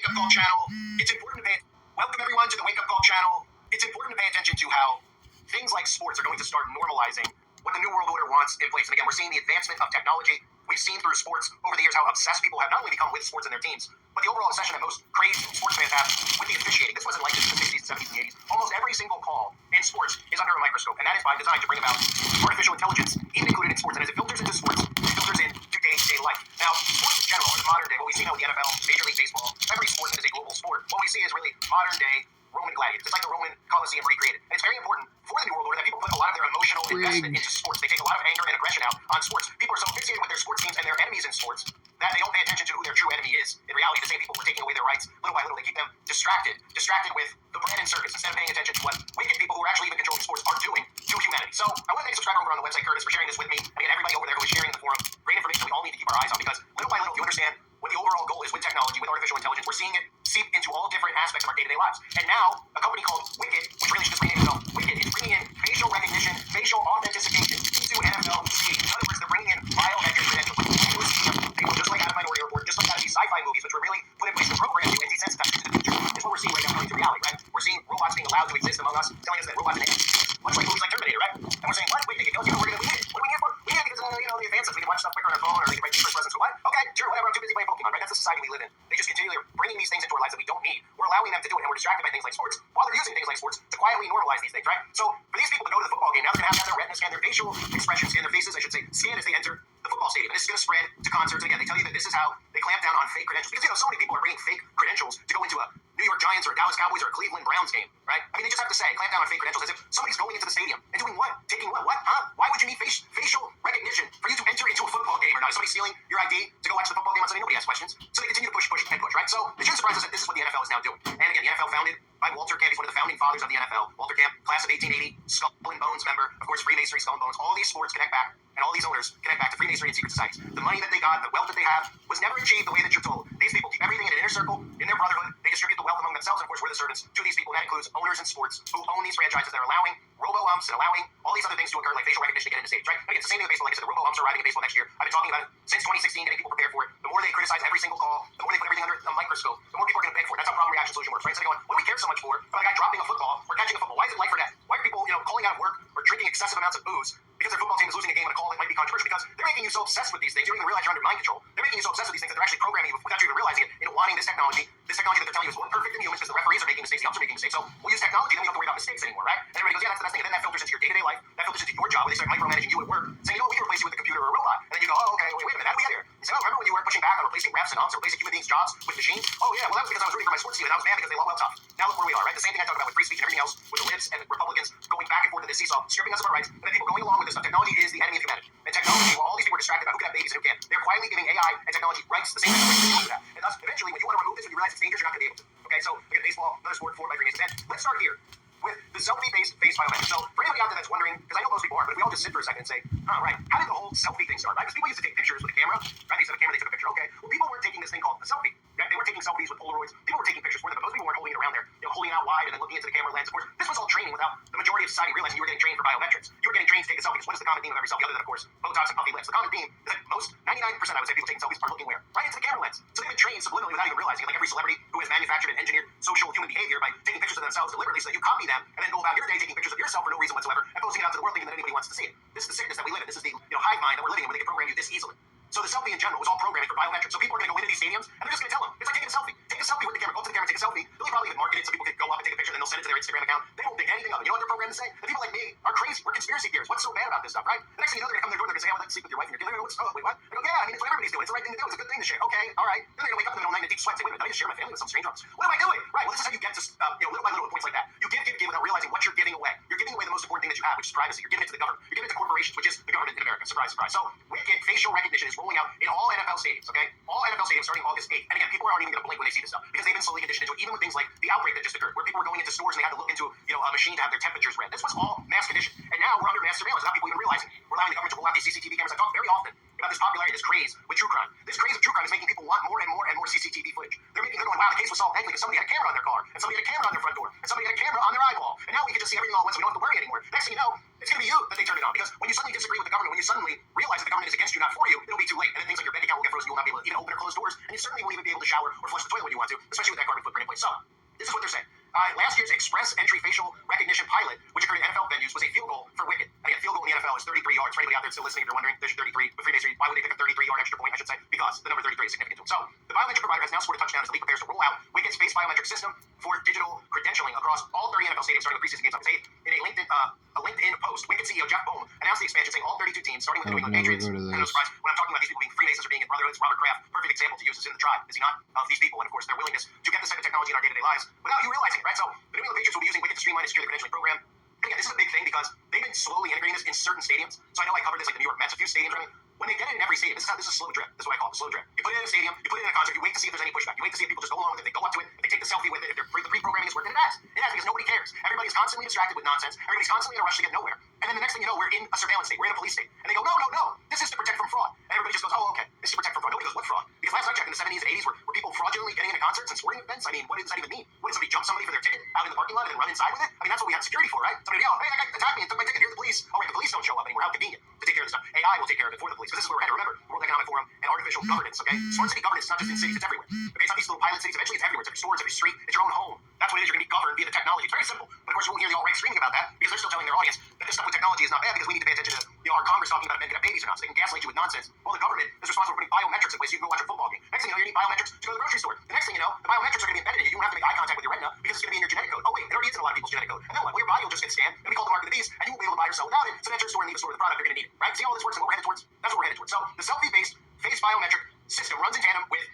Wake Up Call channel. It's important to pay. Welcome everyone to the Wake Up Call channel. It's important to pay attention to how things like sports are going to start normalizing what the New World Order wants in place. And again, we're seeing the advancement of technology. We've seen through sports over the years how obsessed people have not only become with sports and their teams, but the overall obsession that most crazed sports fans have with the officiating. This wasn't like this in the 60s, 70s, and 80s. Almost every single call in sports is under a microscope, and that is by design to bring about artificial intelligence, even included in sports. And as it filters into sports, it filters into day-to-day life. Now, sports in general, in the modern day, what we see now with the NFL, Major League Baseball, every sport that is a global sport, what we see is really modern-day Roman gladiators. It's like the Roman Colosseum recreated. And it's very important for the New World Order that people put a lot of their emotional investment into sports. They take a lot of anger and aggression out on sports. People are so fixated with their sports teams and their enemies in sports that they don't pay attention to who their true enemy is. In reality, the same people who are taking away their rights little by little. They keep them distracted with the brand and circus instead of paying attention to what wicked people who are actually even controlling sports are doing to humanity. So I want to thank a subscriber over on the website, Curtis, for sharing this with me. And again, everybody over there who is sharing the forum, great information we all need to keep our eyes on, because little by little, if you understand what the overall goal is with technology, with artificial intelligence, we're seeing it seep into all different aspects of our day-to-day lives. And now, a company called Wicked, which really should just rename itself Wicked, is bringing in facial recognition, facial authentication into NFL skating. In other words, they're bringing in biometric credentials. People just like out of Minority Report, just like out of these sci-fi movies, which were really put in place to program you and desensitize you to the future. It's what we're seeing right now coming to reality, right? We're seeing robots being allowed to exist among us, telling us that robots and aliens, much like movies like Terminator, right? And we're saying, what? Wait, they can tell you we're going to be in it. What are we here for? We need it because, the advances. We can watch stuff quicker on our phone, or they can write deeper presents. So what? Okay, sure, whatever. I'm too busy playing Pokemon, right? That's the society we live in. They just continually are bringing these things into our lives that we don't need. We're allowing them to do it, and we're distracted by things like sports while they're using things like sports to quietly normalize these things, right? So for these people to go to the football game, now they're going to have their retina scan, their facial expressions, scan their faces, I should say, scan as they enter the football stadium. And this is going to spread to concerts. And again, they tell you that this is how they clamp down on fake credentials. Because, so many people are bringing fake credentials to go into a New York Giants or a Dallas Cowboys or a Cleveland Browns game, right? I mean, they just have to say, clamp down on fake credentials as if somebody's going into the stadium and doing what? Taking what? What? Huh? Why would you need facial recognition for you to enter into a football game or not? Is somebody stealing your ID to go watch the football game on Sunday? Nobody asks questions. So they continue to push, right? So it shouldn't surprise us that this is what the NFL is now doing. And again, the NFL founded by Walter Camp. He's one of the founding fathers of the NFL. Walter Camp, class of 1880, Skull and Bones member. Of course, Freemasonry, Skull and Bones. All these sports connect back, and all these owners connect back to Freemasonry and secret societies. The money that they got, the wealth that they have, was never achieved the way that you're told. These people keep everything in an inner circle, in their brotherhood. They distribute the wealth among themselves, and of course, we're the servants to these people. And that includes owners in sports who own these franchises that are allowing robo-umps and allowing all these other things to occur, like facial recognition to get into stadiums, right? Again, it's the same thing with baseball. Like I said, the robo-umps are arriving in baseball next year. I've been talking about it since 2016, getting people prepared for it. The more they criticize every single call, the more they put everything under a microscope, the more people are going to beg for it. That's how problem reaction solution works, right? So they're going, what do we care so much for? About a guy dropping a football or catching a football? Why is it life or death? Why are people, calling out of work or drinking excessive amounts of booze because their football team is losing a game on a call that might be controversial? Because they're making you so obsessed with these things, you don't even realize you're under mind control. They're making you so obsessed with these things that they're actually programming you without you even realizing it into wanting this technology that they're telling you is more perfect than humans, because the referees are making mistakes, the umpires are making mistakes. So we'll use technology, then we don't have to worry about mistakes anymore, right? And everybody goes, yeah, that's the best thing. And then that filters into your day-to-day life. That filters into your job, where they start micromanaging you at work, saying, we can replace you with a computer or a robot. And then you go, oh, okay, wait a minute, how do we get here? You say, oh, remember when you were pushing back on replacing refs and umps, or replacing human beings' jobs with machines? Oh, yeah, well, that was because I was rooting for my sports team, and I was mad because they lost well tough. Now look where we are, right? The same thing I talked about with free speech and everything else, with the libs and the Republicans going back and forth in this seesaw, stripping us of our rights, and then people going along with this stuff. Technology is the enemy of humanity. And technology, while all these people are distracted about who can have babies and who can't, they're quietly giving AI and technology rights the same way they do that. And thus, eventually, when you want to remove this, when you realize it's dangerous, you're not going to be able to. Okay, so again, baseball, another sport formed by Freemasons. And let's start here with the selfie-based face biometrics. So for anybody out there that's wondering, because I know most people aren't, but if we all just sit for a second and say, right, how did the whole selfie thing start, right? Because people used to take pictures with a camera, right? They used to have a camera, they took a picture. Okay, well, people weren't taking this thing called a selfie. Right? They weren't taking selfies with Polaroids. People were taking pictures for them, but most people weren't holding it around there, holding it out wide and then looking into the camera lens. Of course, this was all training without the majority of society realizing you were getting trained for biometrics. You were getting trained to take a selfie. Because what is the common theme of every selfie, other than, of course, Botox and puffy lips? The common theme is that most, 99%, I would say, people taking selfies are looking where? Right into the camera lens. So they've been trained subliminally without even realizing it, like every celebrity who has manufactured and engineered social human behavior by taking pictures of themselves deliberately so that you copy them and then go about your day taking pictures of yourself for no reason whatsoever and posting it out to the world thinking that anybody wants to see it. This is the sickness that we live in. This is the hive mind that we're living in, where they can program you this easily. So the selfie in general was all programming for biometrics. So people are going to go into these stadiums and they're just going to tell them, it's like taking a selfie. Take a selfie with the camera. Go up to the camera, take a selfie. They'll probably even market it so people can go up and take a picture and then they'll send it to their Instagram account. They won't think anything of it. You know what they're programmed to say? The people like me are crazy. We're conspiracy theorists. What's so bad about this stuff, right? The next thing you know, they're going to come to their door, they're going to say, I would like to sleep with your wife and your kid. They're going to go, wait, what? I go, yeah, I mean, it's what everybody's doing. It's the right thing to do. It's a good thing to share. Okay, all right. Then they're going to wake up in the middle of the night in a deep sweat and say, wait a minute, did I just share my family with some stranger? What am I doing? Right, well, this is how you get to, little by little, points like that. You give without realizing what you're giving away. You're giving away the most important thing that you have, which is privacy. You're giving it to the government. You're giving it to corporations, which is the government in America. Surprise, surprise. So, wicked facial recognition is rolling out in all NFL stadiums, okay? All NFL stadiums starting August 8th. And again, people aren't even going to blink when they see this stuff because they've been slowly conditioned into it, even with things like the outbreak that just occurred, where people were going into stores and they had to look into, a machine to have their temperatures read. This was all mass conditioned. And now we're under mass surveillance without people even realizing. We're allowing the government to roll out these CCTV cameras. I talk very often about this popularity, this craze with true crime. This craze of true crime is making people want more and more and more CCTV footage. They're going, wow, the case was solved thankfully because somebody had a camera on their car, and somebody had a camera on their front door, and somebody had a camera on their eyeball. And now we can just see everything all at once, so we don't have to worry anymore. Next thing you know, it's going to be you that they turn it on. Because when you suddenly disagree with the government, when you suddenly realize that the government is against you, not for you, it'll be too late. And then things like your bank account will get frozen, you will not be able to even open or close doors, and you certainly won't even be able to shower or flush the toilet when you want to, especially with that carbon footprint in place. So, this is what they're saying. Last year's express entry facial recognition pilot, which occurred in NFL venues, was a field goal for wicket. And again, field goal in the NFL is 33 yards. For anybody out there still listening, if you're wondering, there's your 33 with 3 days. Why would they pick a 33-yard extra point, I should say? Because the number 33 is significant to them. So, the biometric provider has now scored a touchdown as the league prepares to roll out Wicket's face biometric system for digital credentialing across all 30 NFL stadiums starting the preseason games on August 8th. In a LinkedIn post, Wicket CEO Jeff Bohm announced the expansion, saying all 32 teams, starting with the New England Patriots. And no surprise, when I'm talking about these people being Freemasons or being in brotherhoods, Robert Kraft, perfect example to use, is in the tribe, is he not? Of these people, and of course, their willingness to get this type of technology in our day-to-day lives without you realizing it, right? So, the New England Patriots will be using Wicket to streamline and secure the credentialing program. And again, this is a big thing because they've been slowly integrating this in certain stadiums. So I know I covered this like the New York Mets, a few stadiums. I mean, when they get it in every stadium, this is a slow drip. This is what I call it, a slow drip. You put it in a stadium, you put it in a concert, you wait to see if there's any pushback. You wait to see if people just go along with it, they go up to it, they take the selfie with it. If the pre-programming is working, it has. It has because nobody cares. Everybody's constantly distracted with nonsense. Everybody's constantly in a rush to get nowhere. And then the next thing you know, we're in a surveillance state. We're in a police state. And they go, no. This is to protect from fraud. And everybody just goes, oh, okay. This is to protect from fraud. Nobody goes, what fraud? Because last I checked, in the 70s and 80s, were people fraudulently getting into concerts and sporting events? I mean, what does that even mean? What, did somebody jump somebody for their ticket out in the parking lot and then run inside with it? I mean, that's what we have security for, right? Somebody yell, hey, that guy attacked me and took my ticket. Here's the police. Oh, right, the police don't show up anymore. How convenient to take care of this stuff. AI will take care of it for the police. Because this is where we're headed. Remember, the World Economic Forum and artificial governance, okay? Smart city governance is not just in cities, it's everywhere. Okay, it's not these little pilot cities. Eventually, it's everywhere. It's every store, it's every street, it's your own home. That's what it is. You're going to be governed via the technology. It's very simple. But of course, you won't hear the alt-right screaming about that because they're still telling their audience that this stuff with technology is not bad because we need to pay attention to our Congress talking about men can have babies or not. So they can gaslight you with nonsense. Well, the government is responsible for putting biometrics in place so you can go watch a football game. Next thing you know, you need biometrics to go to the grocery store. The next thing you know, the biometrics are going to be embedded in you. You won't have to make eye contact with your retina because it's going to be in your genetic code. Oh, wait, it already is in a lot of people's genetic code. And then what? Well, your body will just get scanned and be called the mark of the beast, and you won't be able to buy or sell without it. So then enter a store and leave a store with the product, you're going to need it. Right? See how all this works and what we're headed towards? That's what we're headed towards. So the selfie-based face biometric system runs in tandem with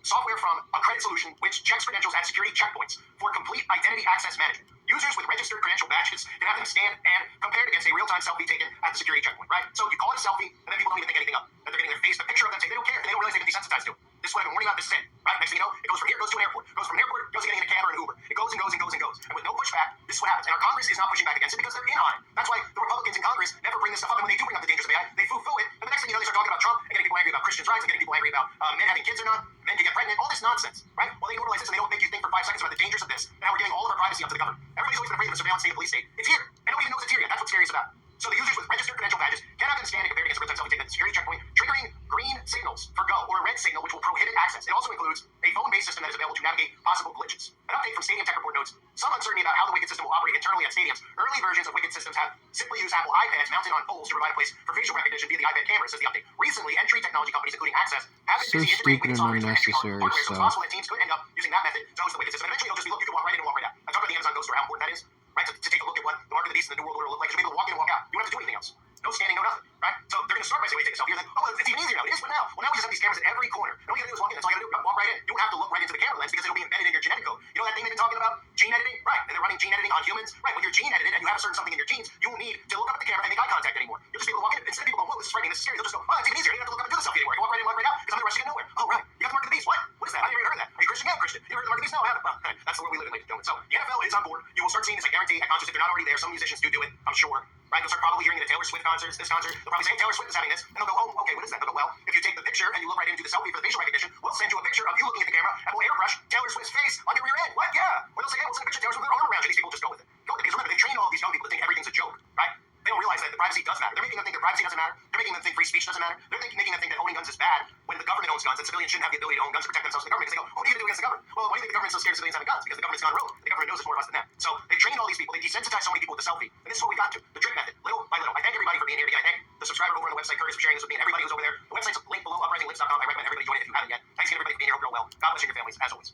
software from a credit solution which checks credentials at security checkpoints for complete identity access management. Users with registered credential badges can have them scanned and compared against a real-time selfie taken at the security checkpoint, right? So you call it a selfie, and then people don't even think anything of that they're getting their face, the picture of them, they don't care, they don't realize they can desensitize to it. This is what I've been warning about, this is it, right? Next thing you know, it goes from here, goes to an airport. It goes from an airport, goes to getting in a cab or an Uber. It goes and goes and goes and goes. And with no pushback, this is what happens. And our Congress is not pushing back against it because they're in on it. That's why the Republicans in Congress never bring this stuff up, and when they do bring up the dangers of AI, they foo-foo it, and the next thing you know, they start talking about Trump and getting people angry about Christians' rights and getting people angry about men having kids or not, men can get pregnant, all this nonsense, right? Well, they normalize this and they don't make you think for 5 seconds about the dangers of this, and how we're giving all of our privacy up to the government. Everybody's always been afraid of the surveillance state and police state. It's here, and nobody even knows it's here yet. That's what's scary about it. So the users with registered credential badges can have them scanned and compared against a real-time selfie taken at the security checkpoint, triggering green signals for go or a red signal which will prohibit access. It also includes a phone-based system that is available to navigate possible glitches. An update from Stadium Tech Report notes some uncertainty about how the Wicket system will operate internally at stadiums. Early versions of Wicket systems have simply used Apple iPads mounted on poles to provide a place for facial recognition via the iPad camera, says the update. Recently, entry technology companies, including Access, have been busy integrating Wicket software into existing hardware, so it's possible that teams could end up using that method to host the Wicket system. And eventually, it'll just be, look, you can walk right in and walk right out. I talked about the Amazon Go store, how important that is, right? To take a look at what the mark of the beast and the New World Order will look like. You'll be able to walk in and walk out. You don't have to do anything else. No scanning, no nothing, right? So they're going to start by saying, wait, take a selfie. You're like, oh, well, it's even easier now. It is, but now. Well, now we just have these cameras at every corner. And all you got to do is walk in. That's all you got to do. Walk right in. You don't have to look right into the camera lens because it'll be embedded in your genetic code. You know that thing they've been talking about? Gene editing? Right. And they're running gene editing on humans. Right. When you're gene edited and you have a certain something in your genes, you won't need to look up at the camera and make eye contact anymore. You'll just be able to walk in. Instead of people going, whoa, this is frightening, this is scary, they'll just go, oh, it's even easier. You don't have to look up and do the selfie anymore. You walk right in, walk right out because I'm in a rush to get nowhere. Oh, right. You got the mark of the beast. What? What is that? I never even heard of that. Are you Christian? Yeah, I'm Christian. You ever heard of the mark of the beast? No, I haven't. Well, that's the world we live in, ladies and gentlemen. So the NFL is on board. You will start seeing this, I guarantee, at concerts if they're not already there. Some musicians do it, I'm sure. Right, you'll start probably hearing it at Taylor Swift concerts, this concert. They'll probably say, hey, Taylor Swift is having this. And they'll go, oh, okay, what is that? They'll go, well, if you take the picture and you look right into the selfie for the facial recognition, we'll send you a picture of you looking at the camera and we'll airbrush Taylor Swift's face on your rear end. What? Yeah. Or they'll say, hey, we'll send a picture of Taylor Swift with her arm around you. These people just go with it. Go with it. Because remember, they train all these young people to think everything's a joke, right? They don't realize that the privacy does matter. They're making them think that privacy doesn't matter. They're making them think free speech doesn't matter. They're making them think that owning guns is bad when the government owns guns and civilians shouldn't have the ability to own guns to protect themselves from the government. Because they go, what are you going to do against the government? Well, why do you think the government's so scared of civilians having guns? Because the government's gone rogue. The government knows it's more of us than them. So they trained all these people. They desensitized so many people with the selfie. And this is what we got to. The drip method, little by little. I thank everybody for being here today. I thank the subscriber over on the website, Curtis, for sharing this with me, and everybody who's over there. The website's linked below, uprisinglinks.com. I recommend everybody join it if you haven't yet. Thanks again, everybody, for being here. Hope you're all well. God bless you and your families, as always.